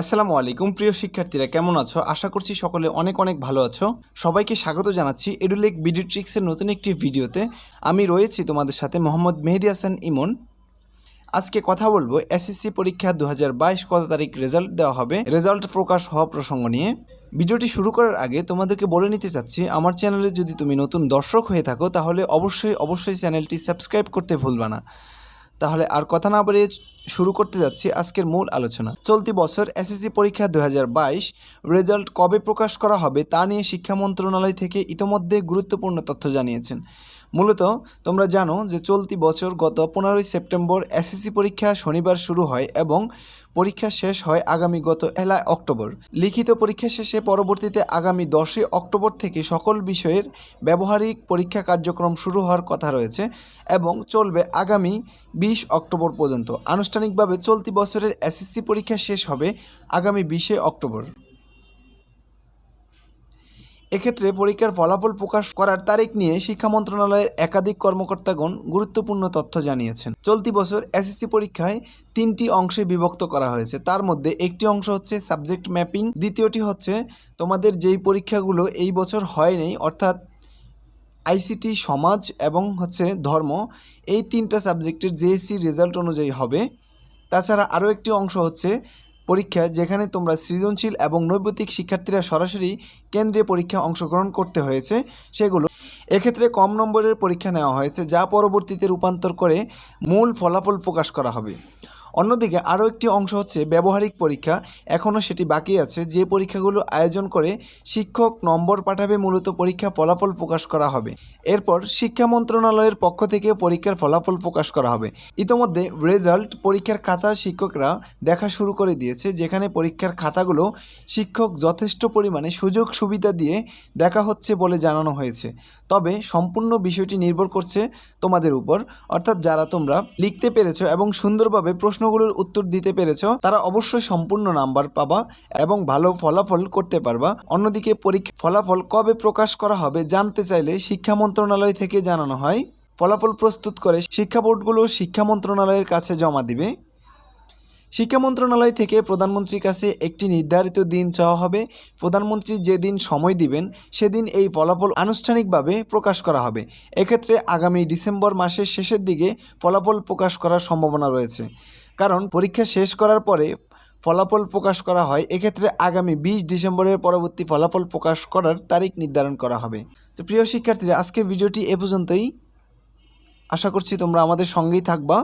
আসসালামু আলাইকুম প্রিয় শিক্ষার্থীরা, কেমন আছো? আশা করছি সকলে অনেক অনেক ভালো আছো। সবাইকে স্বাগত জানাচ্ছি এডুলেক বিডি ট্রিক্সের নতুন একটি ভিডিওতে। আমি রয়েছি তোমাদের সাথে মোহাম্মদ মেহেদি হাসান ইমন। আজকে কথা বলবো এসএসসি পরীক্ষা 2022 কত তারিখ রেজাল্ট দেওয়া হবে, রেজাল্ট প্রকাশ হওয়া প্রসঙ্গ নিয়ে। ভিডিওটি শুরু করার আগে তোমাদেরকে বলে নিতে চাচ্ছি, আমার চ্যানেলে যদি তুমি নতুন দর্শক হয়ে থাকো তাহলে অবশ্যই চ্যানেলটি সাবস্ক্রাইব করতে ভুলবা না। তাহলে আর কথা না বাড়িয়ে শুরু করতে যাচ্ছি আজকের মূল আলোচনা। চলতি বছর এসএসসি পরীক্ষা 2022 রেজাল্ট কবে প্রকাশ করা হবে তা নিয়ে শিক্ষা মন্ত্রণালয় থেকে ইতোমধ্যে গুরুত্বপূর্ণ তথ্য জানিয়েছেন। মূলত তোমরা জানো যে চলতি বছর গত 15ই সেপ্টেম্বর এসএসসি পরীক্ষা শনিবার শুরু হয় এবং পরীক্ষা শেষ হয় আগামী গত 1 অক্টোবর। লিখিত পরীক্ষা শেষে পরবর্তীতে আগামী 10 অক্টোবর থেকে সকল বিষয়ের ব্যবহারিক পরীক্ষা কার্যক্রম শুরু হওয়ার কথা রয়েছে এবং চলবে আগামী 20 অক্টোবর পর্যন্ত। আনুষ্ঠানিকভাবে চলতি বছরের এসএসসি পরীক্ষা শেষ হবে আগামী 20 অক্টোবর। এক্ষেত্রে পরীক্ষার ফলাফল প্রকাশ করার তারিখ নিয়ে শিক্ষা মন্ত্রণালয়ের একাধিক কর্মকর্তাগণ গুরুত্বপূর্ণ তথ্য জানিয়েছেন। চলতি বছর এসএসসি পরীক্ষায় 3টি অংশে বিভক্ত করা হয়েছে। তার মধ্যে একটি অংশ হচ্ছে সাবজেক্ট ম্যাপিং, দ্বিতীয়টি হচ্ছে তোমাদের যেই পরীক্ষাগুলো এই বছর হয়নি, অর্থাৎ আইসিটি, সমাজ এবং ধর্ম, এই 3টা সাবজেক্টের জেএসসি রেজাল্ট অনুযায়ী হবে। তাছাড়া আরও একটি অংশ হচ্ছে পরীক্ষা যেখানে তোমরা সৃজনশীল এবং নৈতিক শিক্ষার্থীরা সরাসরি কেন্দ্রে পরীক্ষা অংশগ্রহণ করতে হয়েছে সেগুলো। এক্ষেত্রে কম নম্বরের পরীক্ষা নেওয়া হয়েছে, যা পরবর্তীতে রূপান্তর করে মূল ফলাফল প্রকাশ করা হবে। অন্যদিকে আরও একটি অংশ হচ্ছে ব্যবহারিক পরীক্ষা, এখনও সেটি বাকি আছে। যে পরীক্ষাগুলো আয়োজন করে শিক্ষক নম্বর পাঠাবে, মূলত পরীক্ষা ফলাফল প্রকাশ করা হবে। এরপর শিক্ষা মন্ত্রণালয়ের পক্ষ থেকে পরীক্ষার ফলাফল প্রকাশ করা হবে। ইতোমধ্যে রেজাল্ট পরীক্ষার খাতা শিক্ষকরা দেখা শুরু করে দিয়েছে, যেখানে পরীক্ষার খাতাগুলো শিক্ষক যথেষ্ট পরিমাণে সুযোগ সুবিধা দিয়ে দেখা হচ্ছে বলে জানানো হয়েছে। তবে সম্পূর্ণ বিষয়টি নির্ভর করছে তোমাদের উপর, অর্থাৎ যারা তোমরা লিখতে পেরেছো এবং সুন্দরভাবে প্রশ্নগুলোর উত্তর দিতে পেরেছো তারা অবশ্যই সম্পূর্ণ নাম্বার পাবা এবং ভালো ফলাফল করতে পারবা। অন্যদিকে পরীক্ষা ফলাফল কবে প্রকাশ করা হবে জানতে চাইলে শিক্ষা মন্ত্রণালয় থেকে জানানো হয়, ফলাফল প্রস্তুত করে শিক্ষা বোর্ডগুলো শিক্ষা মন্ত্রণালয়ের কাছে জমা দিবে। শিক্ষা মন্ত্রণালয় থেকে প্রধানমন্ত্রীর কাছে একটি নির্ধারিত দিন চাওয়া হবে। প্রধানমন্ত্রী যেদিন সময় দিবেন সেদিন এই ফলাফল আনুষ্ঠানিকভাবে প্রকাশ করা হবে। এক্ষেত্রে আগামী ডিসেম্বর মাসের শেষের দিকে ফলাফল প্রকাশ করার সম্ভাবনা রয়েছে, কারণ পরীক্ষা শেষ করার পরে ফলাফল প্রকাশ করা হয়। এক্ষেত্রে আগামী 20 ডিসেম্বরের পরবর্তী ফলাফল প্রকাশ করার তারিখ নির্ধারণ করা হবে। তো প্রিয় শিক্ষার্থীরা, আজকের ভিডিওটি এ পর্যন্তই। আশা করছি তোমরা আমাদের সঙ্গেই থাকবা।